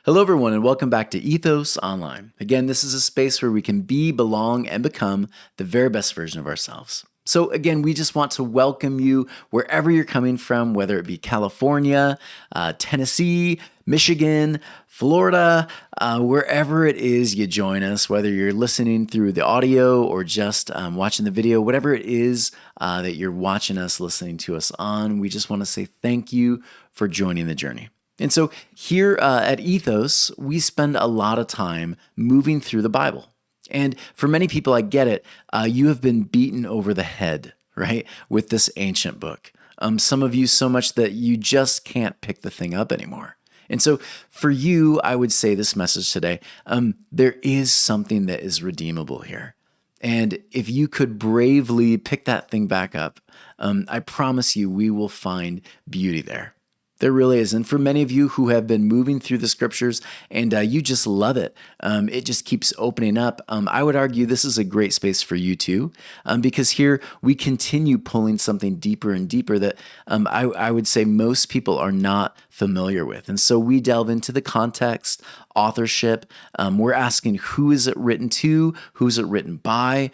Hello, everyone, and welcome back to Ethos Online. Again, this is a space where we can be, belong, and become the very best version of ourselves. So, again, we just want to welcome you wherever you're coming from, whether it be California, Tennessee, Michigan, Florida, wherever it is you join us, whether you're listening through the audio or just watching the video, whatever it is that you're watching us, listening to us on, we just want to say thank you for joining the journey. And so here at Ethos, we spend a lot of time moving through the Bible. And for many people, I get it, you have been beaten over the head, right, with this ancient book. Some of you so much that you just can't pick the thing up anymore. And so for you, I would say this message today, there is something that is redeemable here. And if you could bravely pick that thing back up, I promise you we will find beauty there. There really is. And for many of you who have been moving through the scriptures and you just love it, it just keeps opening up. I would argue this is a great space for you too, because here we continue pulling something deeper and deeper that I would say most people are not familiar with. And so we delve into the context, authorship. We're asking who is it written to, who's it written by,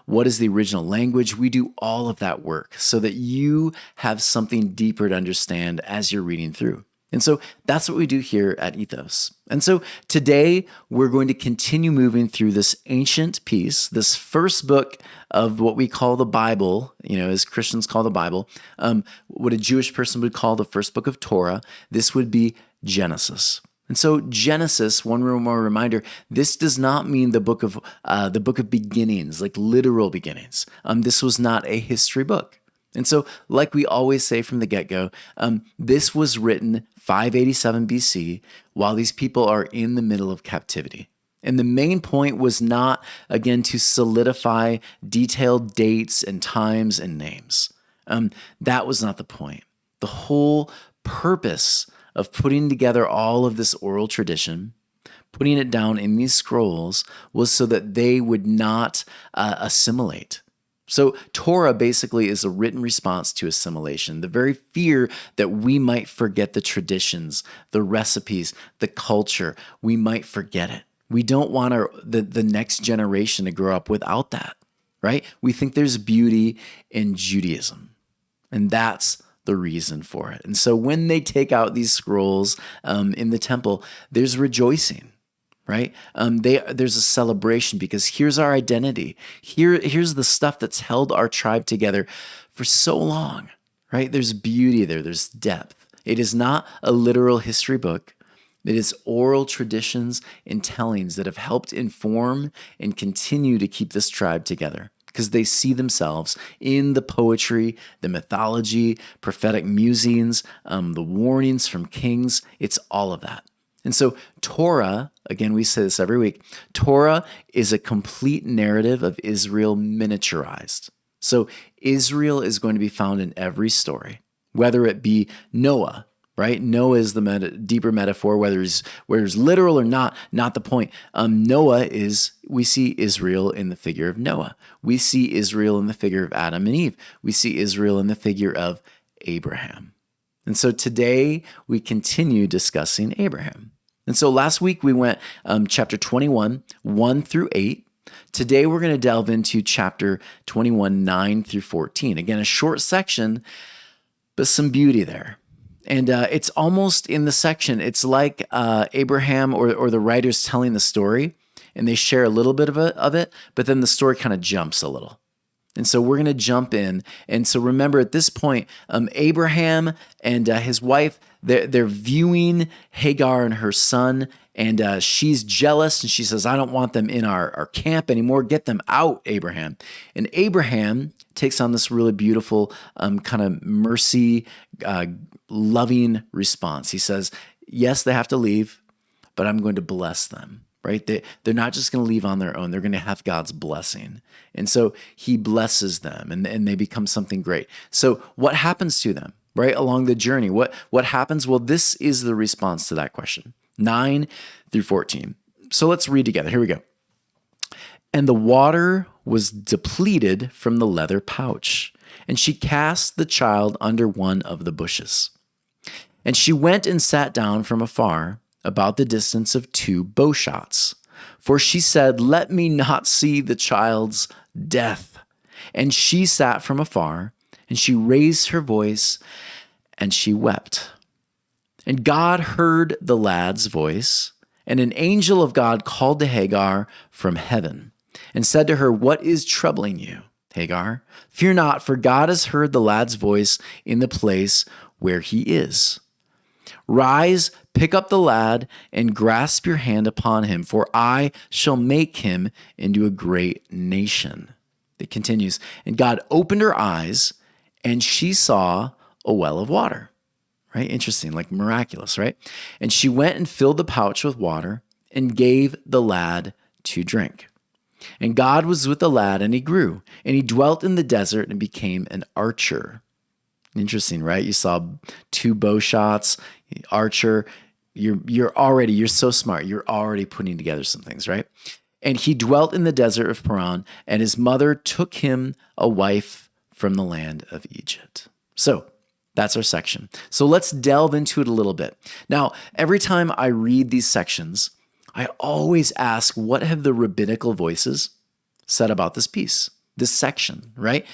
what is the original language. We do all of that work so that you have something deeper to understand as you're reading through. And so that's what we do here at Ethos. And so today we're going to continue moving through this ancient piece, this first book of what we call the Bible, as Christians call the Bible, what a Jewish person would call the first book of Torah. This would be Genesis. And so Genesis, one more reminder, this does not mean the book of beginnings, like literal beginnings. This was not a history book. And so, like we always say from the get-go, this was written 587 BC while these people are in the middle of captivity. And the main point was not, again, to solidify detailed dates and times and names. That was not the point. The whole purpose of putting together all of this oral tradition, putting it down in these scrolls, was so that they would not assimilate. So Torah basically is a written response to assimilation, the very fear that we might forget the traditions, the recipes, the culture. We might forget it. We don't want the next generation to grow up without that, right? We think there's beauty in Judaism, and that's the reason for it. And so when they take out these scrolls in the temple, there's rejoicing. Right? There's a celebration because here's our identity. Here's the stuff that's held our tribe together for so long, right? There's beauty there. There's depth. It is not a literal history book. It is oral traditions and tellings that have helped inform and continue to keep this tribe together because they see themselves in the poetry, the mythology, prophetic musings, the warnings from kings. It's all of that. And so Torah, again, we say this every week, Torah is a complete narrative of Israel miniaturized. So Israel is going to be found in every story, whether it be Noah, right? Noah is the deeper metaphor, whether it's literal or not the point. We see Israel in the figure of Noah. We see Israel in the figure of Adam and Eve. We see Israel in the figure of Abraham. And so today we continue discussing Abraham. And so last week we went chapter 21, 1 through 8. Today we're going to delve into chapter 21, 9 through 14. Again, a short section, but some beauty there. And it's almost in the section, it's like Abraham or the writers telling the story, and they share a little bit of it, but then the story kind of jumps a little. And so we're going to jump in. And so remember at this point, Abraham and his wife, they're viewing Hagar and her son, and she's jealous, and she says, I don't want them in our camp anymore. Get them out, Abraham. And Abraham takes on this really beautiful kind of mercy, loving response. He says, yes, they have to leave, but I'm going to bless them. Right? They're not just going to leave on their own. They're going to have God's blessing. And so he blesses them and they become something great. So what happens to them, right, along the journey? What happens? Well, this is the response to that question, 9 through 14. So let's read together. Here we go. And the water was depleted from the leather pouch, and she cast the child under one of the bushes. And she went and sat down from afar about the distance of 2 bowshots. For she said, let me not see the child's death. And she sat from afar, and she raised her voice, and she wept. And God heard the lad's voice, and an angel of God called to Hagar from heaven and said to her, what is troubling you, Hagar? Fear not, for God has heard the lad's voice in the place where he is. Rise, pick up the lad, and grasp your hand upon him, for I shall make him into a great nation. It continues, and God opened her eyes, and she saw a well of water. Right? Interesting, like miraculous, right? And she went and filled the pouch with water and gave the lad to drink. And God was with the lad, and he grew, and he dwelt in the desert and became an archer. Interesting, right? You saw 2 bow shots, archer. You're so smart. You're already putting together some things, right? And he dwelt in the desert of Paran, and his mother took him a wife from the land of Egypt. So that's our section. So let's delve into it a little bit. Now, every time I read these sections, I always ask, what have the rabbinical voices said about this piece, this section, right?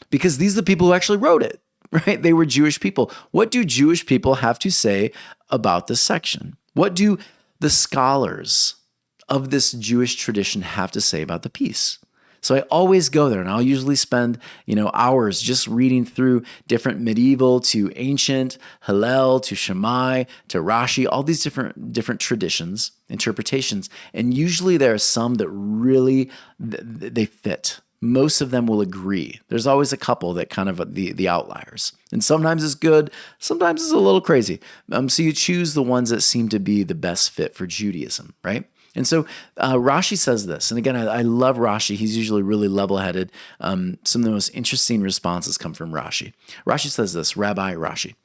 Because these are the people who actually wrote it, right? They were Jewish people. What do Jewish people have to say about this section? What do the scholars of this Jewish tradition have to say about the piece? So I always go there, and I'll usually spend, hours just reading through different medieval to ancient, Hillel to Shammai to Rashi, all these different traditions, interpretations, and usually there are some that really they fit. Most of them will agree. There's always a couple that kind of the outliers, and sometimes it's good, sometimes it's a little crazy. So you choose the ones that seem to be the best fit for Judaism, right? And so Rashi says this, and again, I love Rashi. He's usually really level-headed. Some of the most interesting responses come from Rashi. Rashi says this, Rabbi Rashi,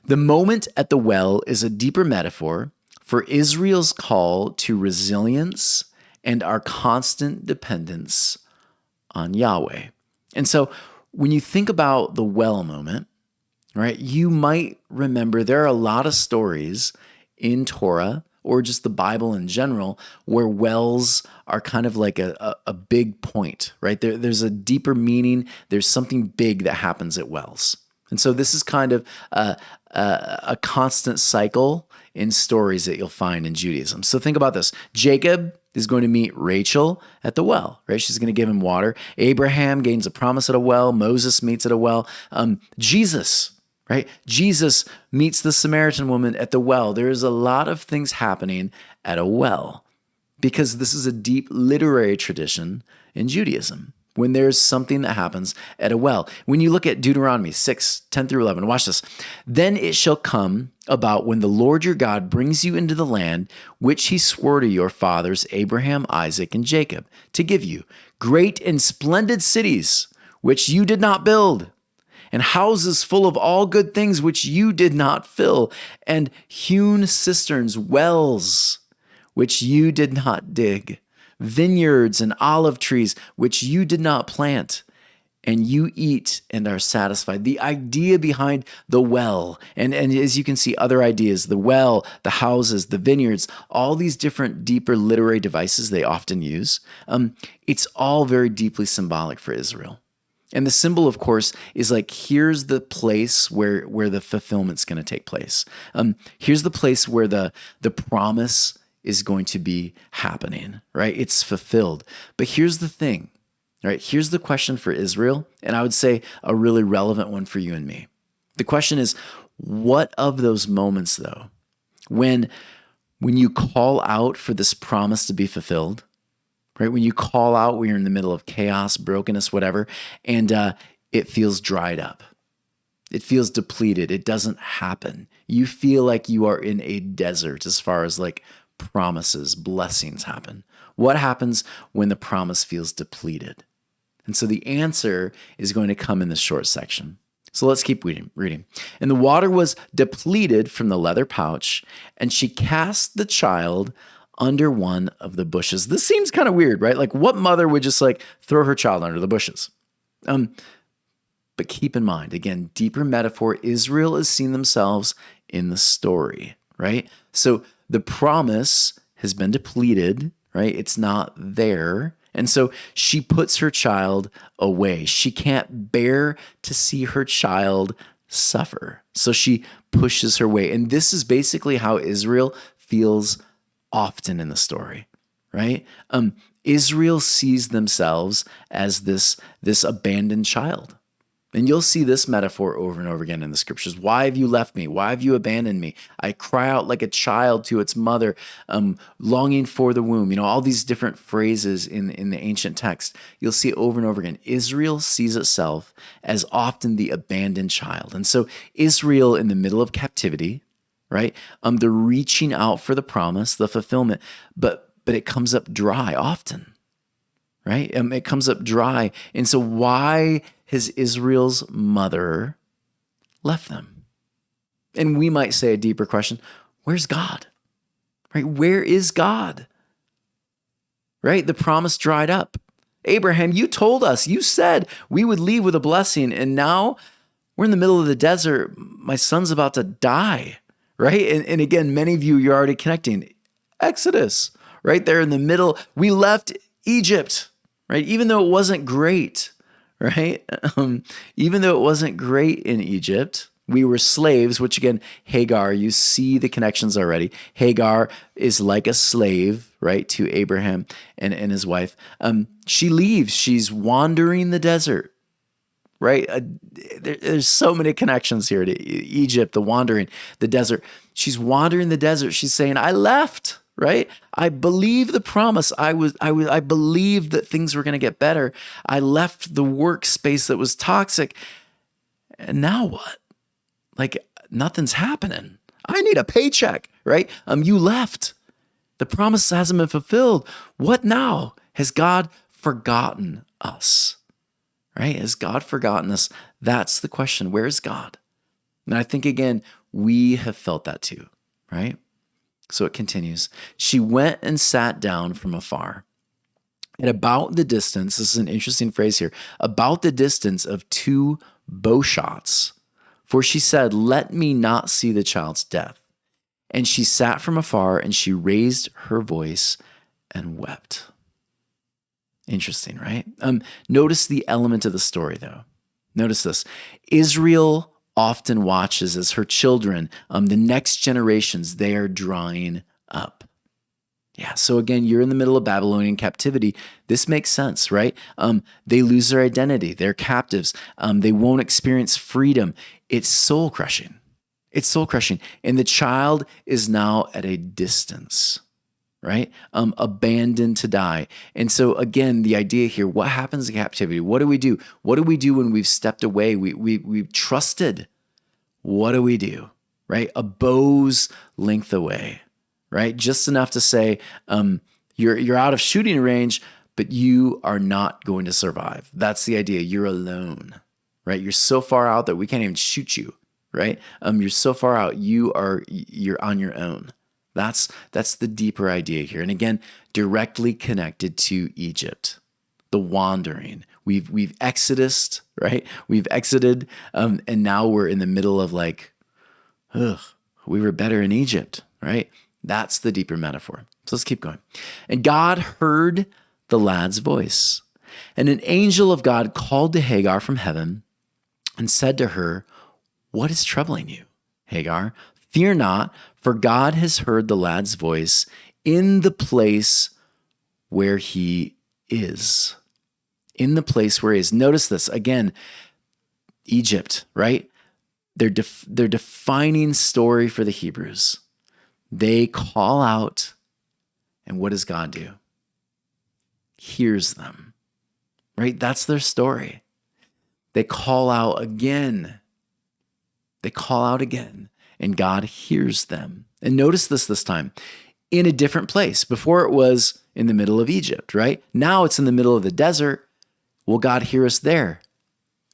the moment at the well is a deeper metaphor for Israel's call to resilience and our constant dependence on Yahweh. And so when you think about the well moment, right, you might remember there are a lot of stories in Torah or just the Bible in general, where wells are kind of like a big point, right? There's a deeper meaning. There's something big that happens at wells. And so this is kind of a constant cycle in stories that you'll find in Judaism. So think about this. Jacob is going to meet Rachel at the well, right? She's going to give him water. Abraham gains a promise at a well. Moses meets at a well. Jesus, right? Jesus meets the Samaritan woman at the well. There is a lot of things happening at a well because this is a deep literary tradition in Judaism when there's something that happens at a well. When you look at Deuteronomy 6, 10 through 11, watch this. Then it shall come about when the Lord your God brings you into the land which he swore to your fathers, Abraham, Isaac, and Jacob, to give you great and splendid cities which you did not build, and houses full of all good things which you did not fill, and hewn cisterns, wells, which you did not dig, vineyards and olive trees, which you did not plant, and you eat and are satisfied. The idea behind the well, and as you can see, other ideas, the well, the houses, the vineyards, all these different deeper literary devices they often use, it's all very deeply symbolic for Israel. And the symbol, of course, is like, here's the place where the fulfillment's going to take place. Here's the place where the promise is going to be happening, right? It's fulfilled. But here's the thing, right? Here's the question for Israel, and I would say a really relevant one for you and me. The question is, what of those moments, though, when you call out for this promise to be fulfilled, right? When you call out, when you're in the middle of chaos, brokenness, whatever, and it feels dried up. It feels depleted. It doesn't happen. You feel like you are in a desert as far as like promises, blessings happen. What happens when the promise feels depleted? And so the answer is going to come in this short section. So let's keep reading. And the water was depleted from the leather pouch, and she cast the child under one of the bushes. This seems kind of weird, right? Like, what mother would just like throw her child under the bushes? But keep in mind, again, deeper metaphor, Israel is seeing themselves in the story, right? So the promise has been depleted, right? It's not there. And so she puts her child away. She can't bear to see her child suffer. So she pushes her way. And this is basically how Israel feels often in the story, right? Israel sees themselves as this abandoned child. And you'll see this metaphor over and over again in the scriptures. Why have you left me? Why have you abandoned me? I cry out like a child to its mother, longing for the womb. You know, all these different phrases in the ancient text. You'll see over and over again. Israel sees itself as often the abandoned child. And so Israel in the middle of captivity, right? They're reaching out for the promise, the fulfillment, but it comes up dry often, right? It comes up dry. And so why has Israel's mother left them? And we might say a deeper question, where's God? Right? Where is God? Right? The promise dried up. Abraham, you told us, you said we would leave with a blessing, and now we're in the middle of the desert. My son's about to die, right? And again, many of you, you're already connecting. Exodus, right there in the middle. We left Egypt, right? Even though it wasn't great, right? Even though it wasn't great in Egypt, we were slaves, which again, Hagar, you see the connections already. Hagar is like a slave, right, to Abraham and his wife. She leaves. She's wandering the desert, right? There's so many connections here to Egypt, the wandering, the desert. She's wandering the desert. She's saying, I left. Right? I believe the promise. I believed that things were going to get better. I left the workspace that was toxic. And now what? Like nothing's happening. I need a paycheck, right? You left. The promise hasn't been fulfilled. What now? Has God forgotten us? Right? Has God forgotten us? That's the question. Where is God? And I think again, we have felt that too, right? So it continues. She went and sat down from afar. At about the distance, this is an interesting phrase here, about the distance of 2 bowshots. For she said, let me not see the child's death. And she sat from afar and she raised her voice and wept. Interesting, right? Notice the element of the story though. Notice this. Israel often watches as her children, the next generations, they are drying up. Yeah, so again, you're in the middle of Babylonian captivity. This makes sense, right? They lose their identity. They're captives. They won't experience freedom. It's soul crushing. It's soul crushing. And the child is now at a distance, right? Abandoned to die. And so again, the idea here, what happens in captivity? What do we do? What do we do when we've stepped away? We've trusted. What do we do, right? A bow's length away, right? Just enough to say, you're out of shooting range, but you are not going to survive. That's the idea. You're alone, right? You're so far out that we can't even shoot you, right? You're so far out, you're on your own. That's the deeper idea here. And again, directly connected to Egypt, the wandering. We've exodus, right? We've exited, and now we're in the middle of like, we were better in Egypt, right? That's the deeper metaphor. So let's keep going. And God heard the lad's voice, and an angel of God called to Hagar from heaven and said to her, what is troubling you, Hagar? Fear not, for God has heard the lad's voice in the place where he is. In the place where he is. Notice this again, Egypt, right? They're defining story for the Hebrews. They call out, and what does God do? Hears them, right? That's their story. They call out again. They call out again, and God hears them. And notice this time, in a different place. Before it was in the middle of Egypt, right? Now it's in the middle of the desert. Will God hear us there?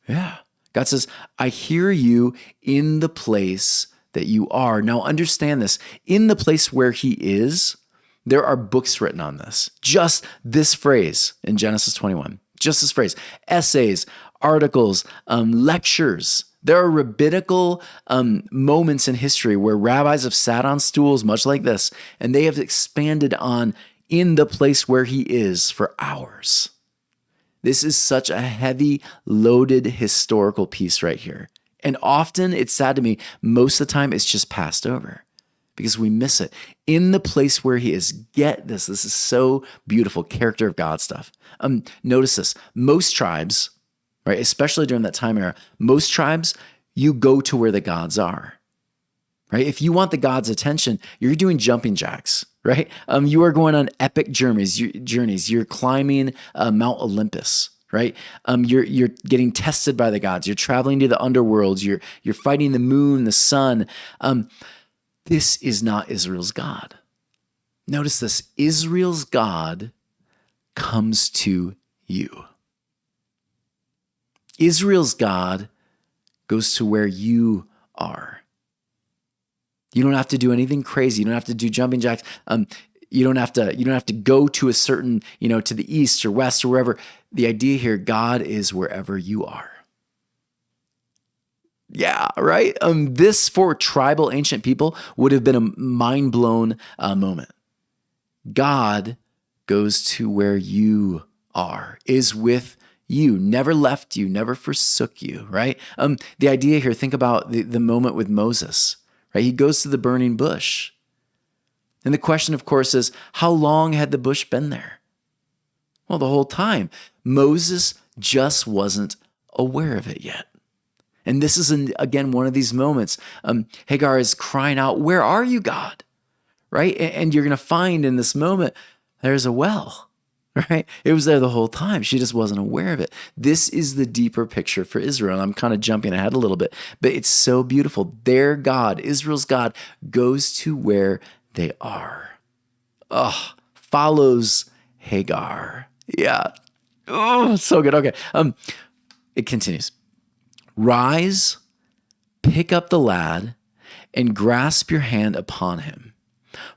Yeah. God says, I hear you in the place that you are. Now understand this. In the place where he is, there are books written on this. Just this phrase in Genesis 21. Just this phrase. Essays, articles, lectures. There are rabbinical moments in history where rabbis have sat on stools much like this, and they have expanded on in the place where he is for hours. This is such a heavy, loaded historical piece right here. And often, it's sad to me, most of the time it's just passed over because we miss it. In the place where he is, get this. This is so beautiful, character of God stuff. Notice this. Most tribes, right, especially during that time era, most tribes, you go to where the gods are. Right? If you want the God's attention, you're doing jumping jacks, right? You are going on epic journeys. You're climbing Mount Olympus, right? You're getting tested by the gods. You're traveling to the underworlds. You're fighting the moon, the sun. This is not Israel's God. Notice this. Israel's God comes to you. Israel's God goes to where you are. You don't have to do anything crazy. You don't have to do jumping jacks. You don't have to go to a certain, to the east or west or wherever. The idea here, God is wherever you are. Yeah, right? This for tribal ancient people would have been a mind-blown moment. God goes to where you are, is with you, never left you, never forsook you, right? The idea here, think about the moment with Moses. Right? He goes to the burning bush. And the question, of course, is how long had the bush been there? Well, the whole time. Moses just wasn't aware of it yet. And this is, again, one of these moments. Hagar is crying out, "Where are you, God?" Right? And you're going to find in this moment, there's a well. Right? It was there the whole time. She just wasn't aware of it. This is the deeper picture for Israel. And I'm kind of jumping ahead a little bit, but it's so beautiful. Their God, Israel's God, goes to where they are. Follows Hagar. Yeah. Oh, so good. Okay. It continues. Rise, pick up the lad, and grasp your hand upon him,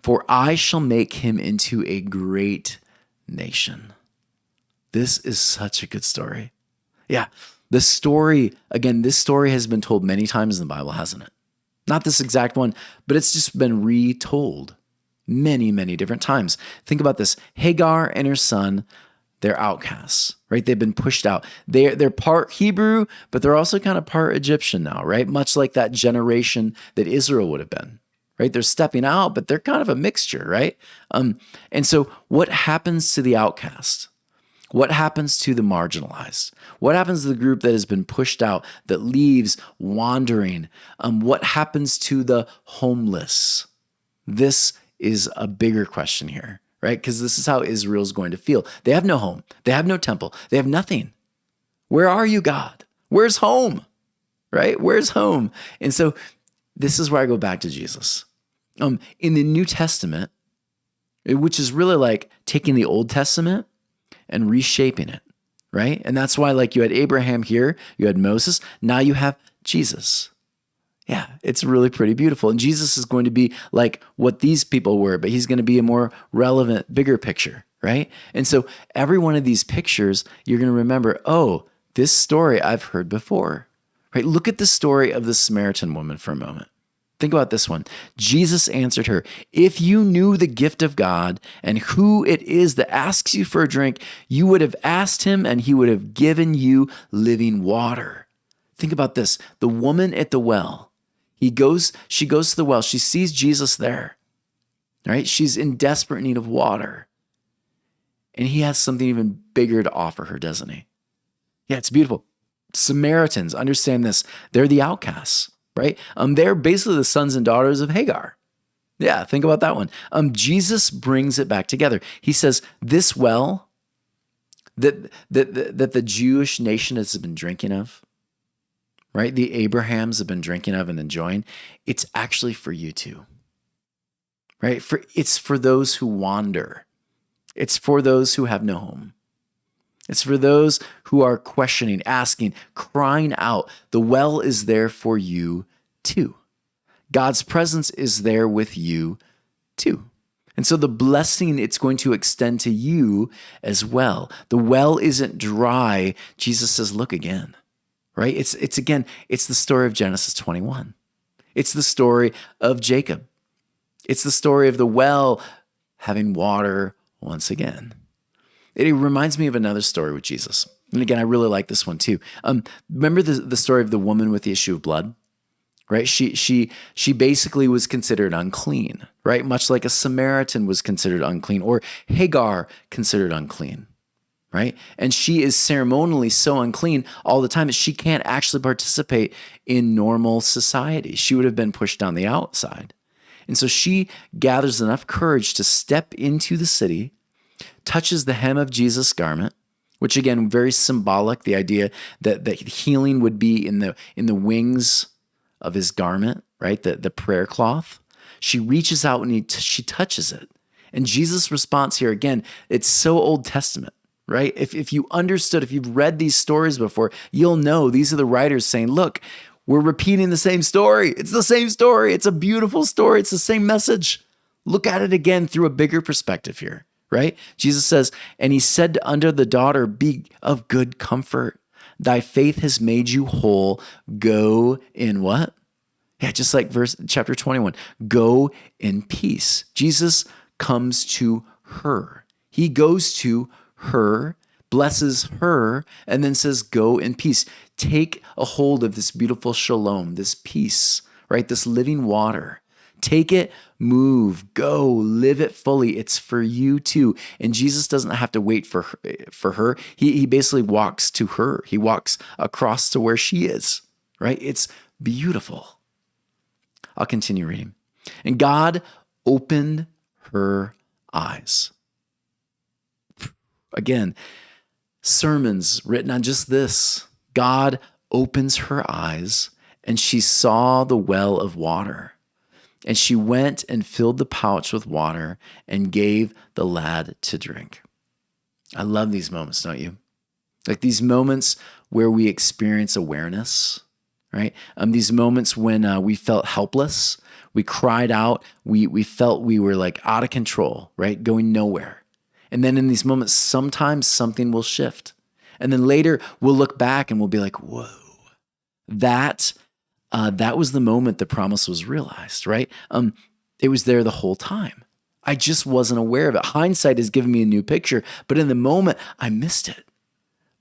for I shall make him into a great nation. This is such a good story. Yeah, this story has been told many times in the Bible, hasn't it? Not this exact one, but it's just been retold many, many different times. Think about this. Hagar and her son, they're outcasts, right? They've been pushed out. They're part Hebrew, but they're also kind of part Egyptian now, right? Much like that generation that Israel would have been. Right? They're stepping out, but they're kind of a mixture, right? And so what happens to the outcast? What happens to the marginalized? What happens to the group that has been pushed out, that leaves wandering? What happens to the homeless? This is a bigger question here, right? Because this is how Israel's going to feel. They have no home. They have no temple. They have nothing. Where are you, God? Where's home? Right? Where's home? And so this is where I go back to Jesus. In the New Testament, which is really like taking the Old Testament and reshaping it, right? And that's why, like, you had Abraham here, you had Moses, now you have Jesus. Yeah, it's really pretty beautiful. And Jesus is going to be like what these people were, but he's going to be a more relevant, bigger picture, right? And so every one of these pictures, you're going to remember, oh, this story I've heard before, right? Look at the story of the Samaritan woman for a moment. Think about this one. Jesus answered her, "If you knew the gift of God and who it is that asks you for a drink, you would have asked him and he would have given you living water." Think about this. The woman at the well, she goes to the well. She sees Jesus there, right? She's in desperate need of water. And he has something even bigger to offer her, doesn't he? Yeah, it's beautiful. Samaritans, understand this. They're the outcasts. Right? They're basically the sons and daughters of Hagar. Yeah, think about that one. Jesus brings it back together. He says, this well that the Jewish nation has been drinking of, right? The Abrahams have been drinking of and enjoying, it's actually for you too. Right? It's for those who wander. It's for those who have no home. It's for those who are questioning, asking, crying out. The well is there for you too. God's presence is there with you too. And so the blessing, it's going to extend to you as well. The well isn't dry. Jesus says, look again, right? It's the story of Genesis 21. It's the story of Jacob. It's the story of the well having water once again. It reminds me of another story with Jesus. And again, I really like this one too. Remember the story of the woman with the issue of blood? Right? She basically was considered unclean, right? Much like a Samaritan was considered unclean, or Hagar considered unclean, right? And she is ceremonially so unclean all the time that she can't actually participate in normal society. She would have been pushed on the outside. And so she gathers enough courage to step into the city, touches the hem of Jesus' garment, which again, very symbolic, the idea that healing would be in the wings of his garment, right? The prayer cloth. She reaches out and she touches it. And Jesus' response here, again, it's so Old Testament, right? If you understood, if you've read these stories before, you'll know these are the writers saying, look, we're repeating the same story. It's the same story. It's a beautiful story. It's the same message. Look at it again through a bigger perspective here, right? Jesus says, and he said unto the daughter, be of good comfort. Thy faith has made you whole. Go in what? Yeah, just like chapter 21. Go in peace. Jesus comes to her. He goes to her, blesses her, and then says, go in peace. Take a hold of this beautiful shalom, this peace, right? This living water. Take it, move, go, live it fully. It's for you too. And Jesus doesn't have to wait for her. He basically walks to her. He walks across to where she is, right? It's beautiful. I'll continue reading. And God opened her eyes. Again, sermons written on just this. God opens her eyes, and she saw the well of water. And she went and filled the pouch with water and gave the lad to drink. I love these moments, don't you? Like these moments where we experience awareness, right? These moments when we felt helpless, we cried out, we felt we were like out of control, right? Going nowhere. And then in these moments, sometimes something will shift. And then later we'll look back and we'll be like, whoa, that was the moment the promise was realized, right? It was there the whole time. I just wasn't aware of it. Hindsight has given me a new picture, but in the moment, I missed it.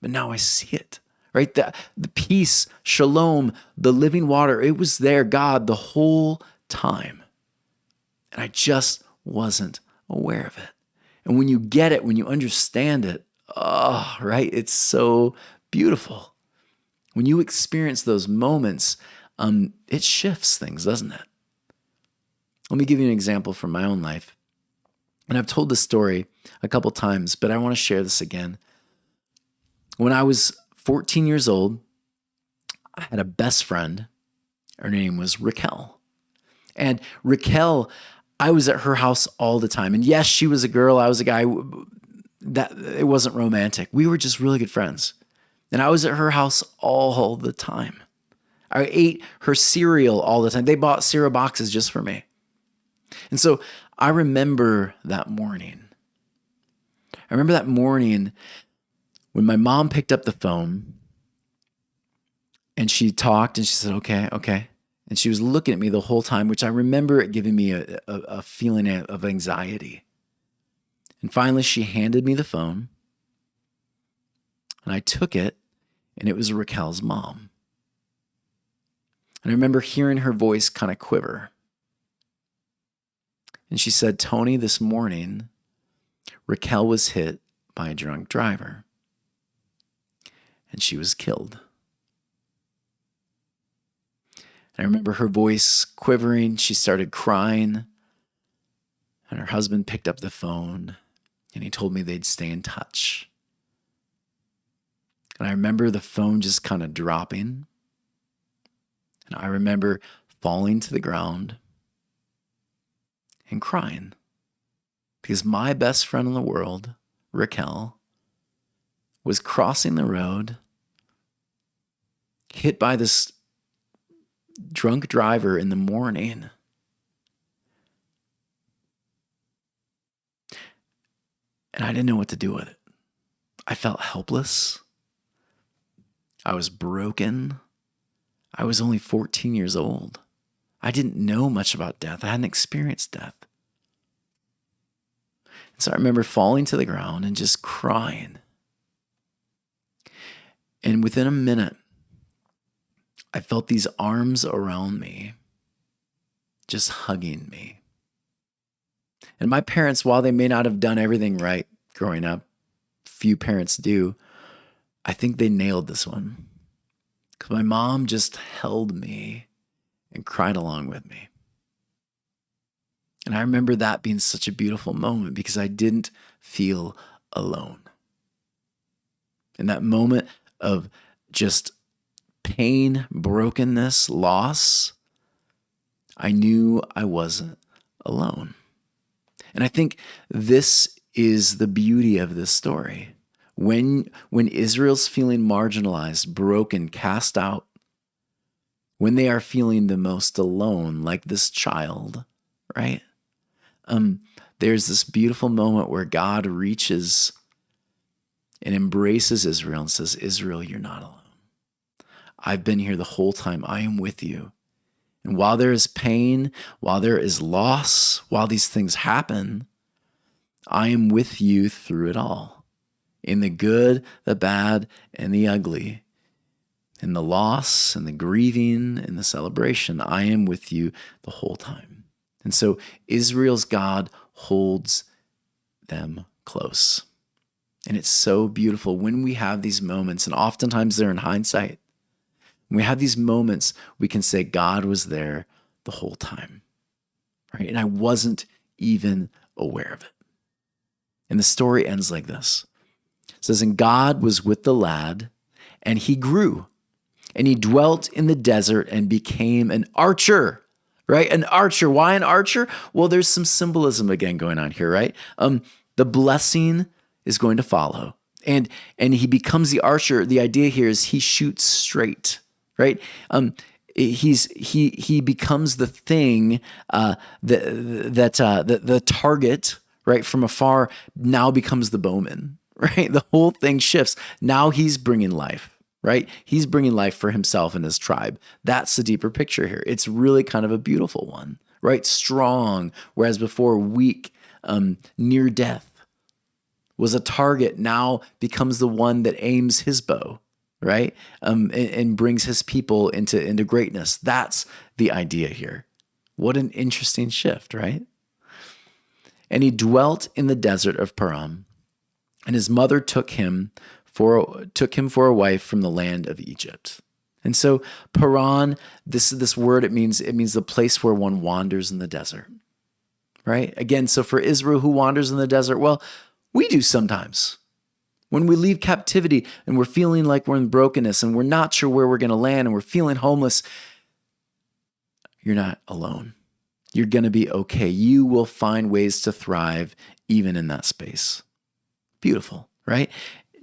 But now I see it, right? The peace, shalom, the living water, it was there, God, the whole time. And I just wasn't aware of it. And when you get it, when you understand it, oh, right? It's so beautiful. When you experience those moments, it shifts things, doesn't it? Let me give you an example from my own life. And I've told this story a couple times, but I want to share this again. When I was 14 years old, I had a best friend. Her name was Raquel. And Raquel, I was at her house all the time. And yes, she was a girl. I was a guy. That it wasn't romantic. We were just really good friends. And I was at her house all the time. I ate her cereal all the time. They bought cereal boxes just for me. And so I remember that morning. I remember that morning when my mom picked up the phone and she talked and she said, okay. And she was looking at me the whole time, which I remember it giving me a feeling of anxiety. And finally, she handed me the phone and I took it, and it was Raquel's mom. And I remember hearing her voice kind of quiver. And she said, Tony, this morning, Raquel was hit by a drunk driver. And she was killed. And I remember her voice quivering. She started crying. And her husband picked up the phone and he told me they'd stay in touch. And I remember the phone just kind of dropping. And I remember falling to the ground and crying because my best friend in the world, Raquel, was crossing the road, hit by this drunk driver in the morning. And I didn't know what to do with it. I felt helpless. I was broken. I was only 14 years old. I didn't know much about death. I hadn't experienced death. And so I remember falling to the ground and just crying. And within a minute, I felt these arms around me, just hugging me. And my parents, while they may not have done everything right growing up, few parents do, I think they nailed this one. Because my mom just held me and cried along with me. And I remember that being such a beautiful moment because I didn't feel alone. In that moment of just pain, brokenness, loss, I knew I wasn't alone. And I think this is the beauty of this story. When Israel's feeling marginalized, broken, cast out, when they are feeling the most alone, like this child, right? There's this beautiful moment where God reaches and embraces Israel and says, Israel, you're not alone. I've been here the whole time. I am with you. And while there is pain, while there is loss, while these things happen, I am with you through it all. In the good, the bad, and the ugly. In the loss, and the grieving, and the celebration, I am with you the whole time. And so Israel's God holds them close. And it's so beautiful when we have these moments, and oftentimes they're in hindsight. When we have these moments, we can say, God was there the whole time, right? And I wasn't even aware of it. And the story ends like this. It says, and God was with the lad, and he grew, and he dwelt in the desert and became an archer, right? An archer. Why an archer? Well, there's some symbolism again going on here, right? The blessing is going to follow. And he becomes the archer. The idea here is he shoots straight, right? He becomes the thing the target, right, from afar now becomes the bowman, right? The whole thing shifts. Now he's bringing life, right? He's bringing life for himself and his tribe. That's the deeper picture here. It's really kind of a beautiful one, right? Strong, whereas before weak, near death was a target, now becomes the one that aims his bow, right? And brings his people into greatness. That's the idea here. What an interesting shift, right? And he dwelt in the desert of Paran, and his mother took him for a wife from the land of Egypt. And so Paran, this word, it means the place where one wanders in the desert, right? Again, so for Israel who wanders in the desert, well, we do sometimes. When we leave captivity and we're feeling like we're in brokenness and we're not sure where we're going to land and we're feeling homeless, you're not alone. You're going to be okay. You will find ways to thrive even in that space. Beautiful, right?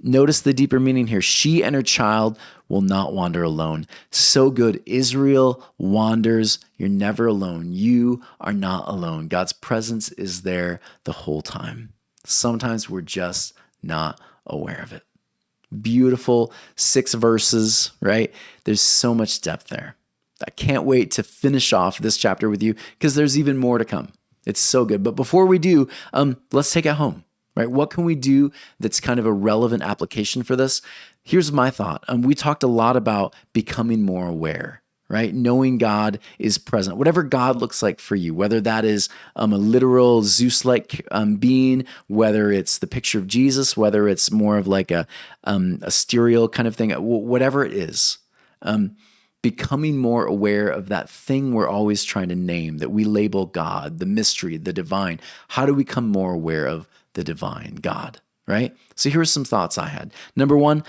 Notice the deeper meaning here. She and her child will not wander alone. So good. Israel wanders. You're never alone. You are not alone. God's presence is there the whole time. Sometimes we're just not aware of it. Beautiful 6 verses, right? There's so much depth there. I can't wait to finish off this chapter with you because there's even more to come. It's so good. But before we do, let's take it home, right? What can we do that's kind of a relevant application for this? Here's my thought. We talked a lot about becoming more aware, right? Knowing God is present. Whatever God looks like for you, whether that is a literal Zeus-like being, whether it's the picture of Jesus, whether it's more of like a stereo kind of thing, whatever it is, becoming more aware of that thing we're always trying to name, that we label God, the mystery, the divine. How do we become more aware of the divine, God, right? So here are some thoughts I had. Number 1,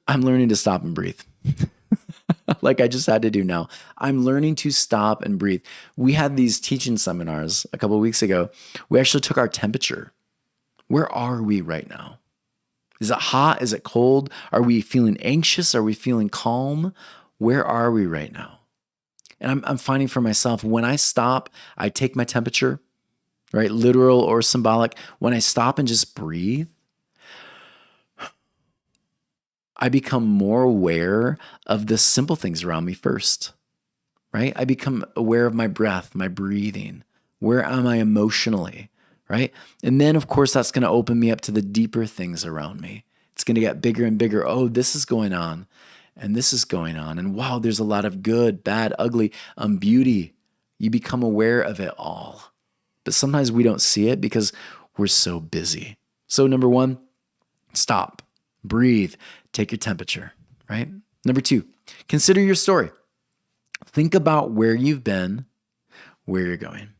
I'm learning to stop and breathe. Like I just had to do now. I'm learning to stop and breathe. We had these teaching seminars a couple of weeks ago. We actually took our temperature. Where are we right now? Is it hot? Is it cold? Are we feeling anxious? Are we feeling calm? Where are we right now? And I'm finding for myself, when I stop, I take my temperature, right? Literal or symbolic. When I stop and just breathe, I become more aware of the simple things around me first, right? I become aware of my breath, my breathing. Where am I emotionally, right? And then, of course, that's going to open me up to the deeper things around me. It's going to get bigger and bigger. Oh, this is going on, and this is going on. And wow, there's a lot of good, bad, ugly, beauty. You become aware of it all. But sometimes we don't see it because we're so busy. So, number one, stop, breathe, take your temperature, right? Number two, consider your story. Think about where you've been, where you're going.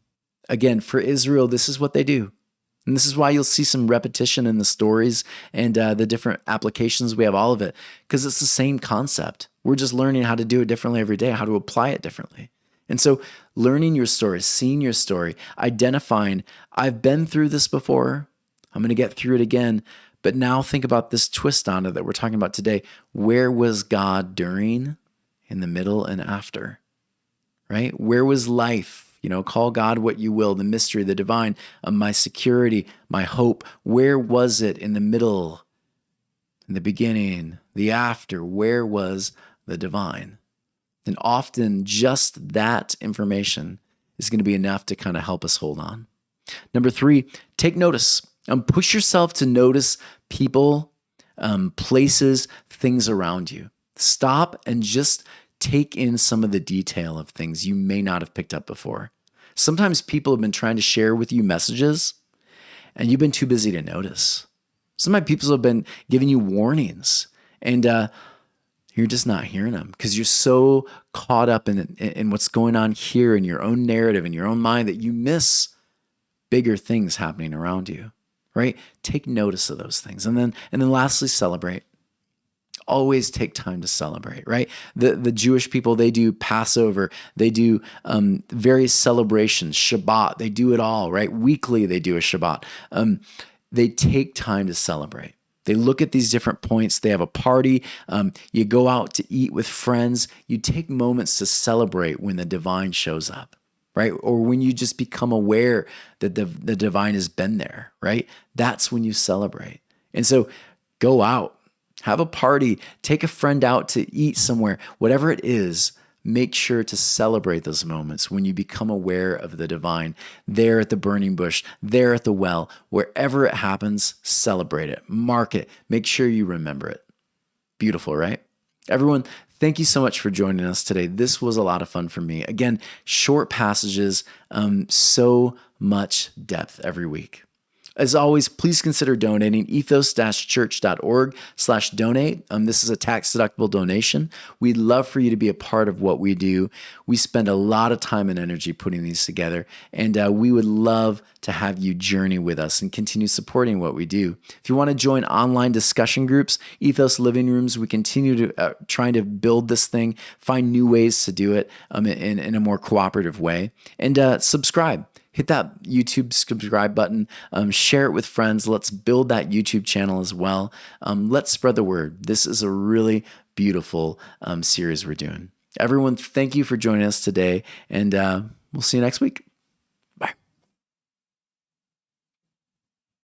Again, for Israel, this is what they do. And this is why you'll see some repetition in the stories and the different applications. We have all of it because it's the same concept. We're just learning how to do it differently every day, how to apply it differently. And so learning your story, seeing your story, identifying, I've been through this before. I'm going to get through it again. But now think about this twist on it that we're talking about today. Where was God during, in the middle, and after? Right? Where was life? Call God what you will, the mystery, the divine, my security, my hope. Where was it in the middle, in the beginning, the after? Where was the divine? And often just that information is going to be enough to kind of help us hold on. Number three, take notice. Push yourself to notice people, places, things around you. Stop and just take in some of the detail of things you may not have picked up before. Sometimes people have been trying to share with you messages and you've been too busy to notice. Sometimes people have been giving you warnings and you're just not hearing them because you're so caught up in what's going on here in your own narrative, in your own mind, that you miss bigger things happening around you, right? Take notice of those things. And then lastly, celebrate. Always take time to celebrate, right? The Jewish people, they do Passover, they do various celebrations, Shabbat, they do it all, right? Weekly, they do a Shabbat. They take time to celebrate. They look at these different points. They have a party. You go out to eat with friends. You take moments to celebrate when the divine shows up, right? Or when you just become aware that the divine has been there, right? That's when you celebrate. And so go out. Have a party, take a friend out to eat somewhere, whatever it is, make sure to celebrate those moments when you become aware of the divine, there at the burning bush, there at the well, wherever it happens, celebrate it, mark it, make sure you remember it. Beautiful, right? Everyone, thank you so much for joining us today. This was a lot of fun for me. Again, short passages, so much depth every week. As always, please consider donating ethos-church.org/donate. This is a tax-deductible donation. We'd love for you to be a part of what we do. We spend a lot of time and energy putting these together, and we would love to have you journey with us and continue supporting what we do. If you want to join online discussion groups, Ethos Living Rooms, we continue to trying to build this thing, find new ways to do it in a more cooperative way, and subscribe. Hit that YouTube subscribe button, share it with friends. Let's build that YouTube channel as well. Let's spread the word. This is a really beautiful series we're doing. Everyone, thank you for joining us today, and we'll see you next week.